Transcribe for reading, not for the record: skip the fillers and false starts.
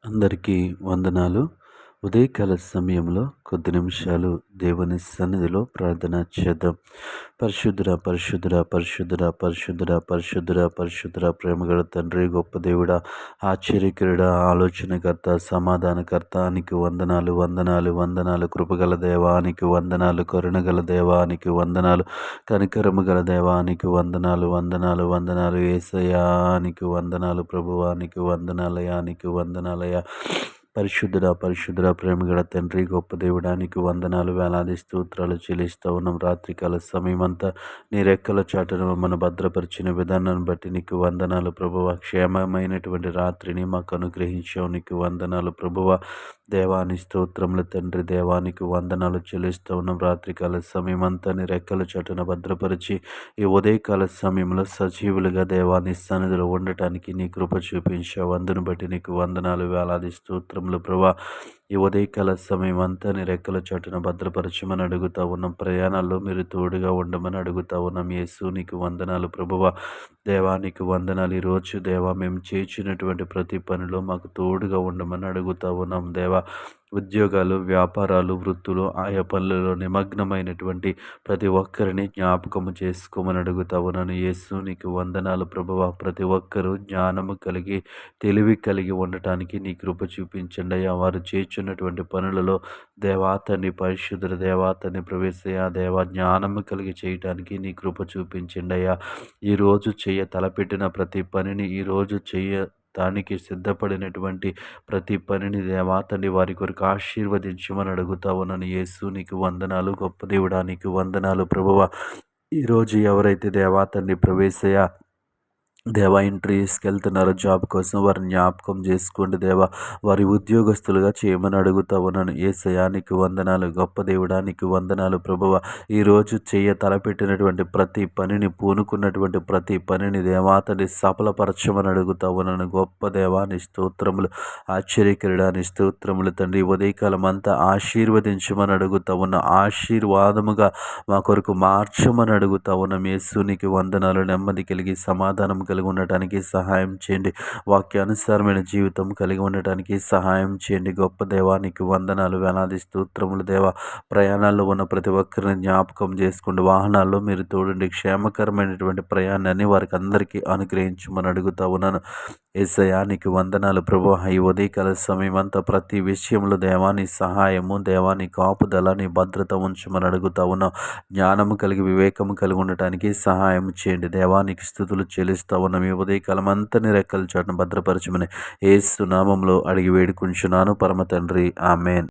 అందరికీ వందనాలు. ఉదయకాల సమయంలో కొద్ది నిమిషాలు దేవుని సన్నిధిలో ప్రార్థన చేద్దాం. పరిశుద్ధుడా, పరిశుద్ధుడా, పరిశుద్ధుడా, పరిశుద్ధుడా, పరిశుద్ధుడా, పరిశుద్ధుడా, ప్రేమగల తండ్రి, గొప్ప దేవుడా, ఆశ్చర్యకరుడా, ఆలోచనకర్త, సమాధానకర్త, నీకు వందనాలు, వందనాలు, వందనాలు. కృపగల దేవానికి వందనాలు, కరుణగల దేవానికి వందనాలు, కనికరము గల దేవానికి వందనాలు, వందనాలు, వందనాలు. యేసయ్యానికి వందనాలు, ప్రభువానికి వందనాలయానికి వందనాలయ. పరిశుద్ధుడా, పరిశుద్ధుడా, ప్రేమగల తండ్రి, గొప్ప దేవుడానికి వందనాలు, వేలాది స్తోత్రాలు చెల్లిస్తూ ఉన్నాం. రాత్రికాల సమయమంతా నీ రెక్కల చాటున మమ్మల్ని భద్రపరిచిన విధానాన్ని బట్టి నీకు వందనాలు ప్రభువ. క్షేమమైనటువంటి రాత్రిని మాకు అనుగ్రహించావు, నీకు వందనాలు ప్రభువ. దేవాని స్తోత్రముల తండ్రి, దేవానికి వందనాలు చెల్లిస్తూ ఉన్నాం. రాత్రికాల సమయమంతా నీ రెక్కల చాటున భద్రపరిచి ఈ ఉదయకాల సమయంలో సజీవులుగా దేవాని సన్నిధిలో ఉండటానికి నీ కృప చూపించావు. అందును బట్టి నీకు వందనాలు, వేలాది స్తోత్రములు ప్రభా. ఈ ఉదయకాల సమయం అంతా నీ రెక్కల చాటున భద్రపరచమని అడుగుతా ఉన్నాం. ప్రయాణాల్లో మీరు తోడుగా ఉండమని అడుగుతా ఉన్నాం. యేసు నీకు వందనాలు ప్రభువ. దేవానికి వందనాలు. ఈరోజు దేవా మేము చేసినటువంటి ప్రతి పనిలో మాకు తోడుగా ఉండమని అడుగుతా ఉన్నాం. దేవా ఉద్యోగాలు, వ్యాపారాలు, వృత్తులు, ఆయా పనులలో నిమగ్నమైనటువంటి ప్రతి ఒక్కరిని జ్ఞాపకము చేసుకోమని అడుగుతా ఉన్నాను. యేసు నీకు వందనాలు ప్రభువ. ప్రతి ఒక్కరూ జ్ఞానము కలిగి, తెలివి కలిగి ఉండటానికి నీ కృప చూపించండి అయ్యా. వారు చేస్తున్నటువంటి పనులలో దేవాతని పరిశుద్ధ దేవాతని ప్రవేశయ్యా దేవా జ్ఞానము కలిగి చేయటానికి నీ కృప చూపించండి అయ్యా. ఈరోజు తలపెట్టిన ప్రతి పనిని, ఈరోజు దానికి సిద్ధపడినటువంటి ప్రతి పనిని దేవాతని వారి కొరకు ఆశీర్వదించమని అడుగుతా ఉన్నాను. యేసు నీకు వందనాలు, గొప్ప దేవుడా నీకు వందనాలు ప్రభువ. ఈరోజు ఎవరైతే దేవాతని ప్రవేశయ్యా దేవా ఇంటర్వ్యూస్కి వెళ్తున్నారో జాబ్ కోసం వారిని జ్ఞాపకం చేసుకోండి దేవా. వారి ఉద్యోగస్తులుగా చేయమని అడుగుతా ఉన్నాను. యేసయ్యా నీకు వందనాలు, గొప్ప దేవుడా నీకు వందనాలు ప్రభువ. ఈరోజు తలపెట్టినటువంటి ప్రతి పనిని, పూనుకున్నటువంటి ప్రతి పనిని దేవాతని సఫలపరచమని అడుగుతా ఉన్నాను. గొప్ప దేవాని స్తోత్రములు, ఆశ్చర్యకరుడాని స్తోత్రములు తండ్రి. ఉదయకాలం అంతా ఆశీర్వదించమని అడుగుతా ఉన్నాం. ఆశీర్వాదముగా మా కొరకు మార్చమని అడుగుతా ఉన్నాం. యేసు నీకు వందనాలు. నెమ్మది కలిగి, సమాధానం కలిగి ఉండటానికి సహాయం చేయండి. వాక్యానుసారమైన జీవితం కలిగి ఉండటానికి సహాయం చేయండి. గొప్ప దేవానికి వందనాలు, వేలాది స్తోత్రములు దేవా. ప్రయాణాల్లో ఉన్న ప్రతి ఒక్కరిని జ్ఞాపకం చేసుకోండి. వాహనాల్లో మీరు తోడండి. క్షేమకరమైనటువంటి ప్రయాణాన్ని వారికి అందరికీ అనుగ్రహించమని అడుగుతా ఉన్నాను. యేసయ్యా నీకు వందనాలు ప్రభు. ఈ ఉదయకాల సమయం అంతా ప్రతి విషయంలో దేవాని సహాయము, దేవాని కాపుదల, నీ భద్రత ఉంచమని అడుగుతా ఉన్నాం. జ్ఞానము కలిగి, వివేకము కలిగి ఉండటానికి సహాయం చేయండి. దేవానికి స్తుతులు చెల్లిస్తా ఉన్నాం. ఈ ఉదయకాలం అంతా నీ రెక్కల చాటున భద్రపరచమని యేసు నామములో అడిగి వేడుకుంటున్నాను పరమ తండ్రి. ఆమేన్.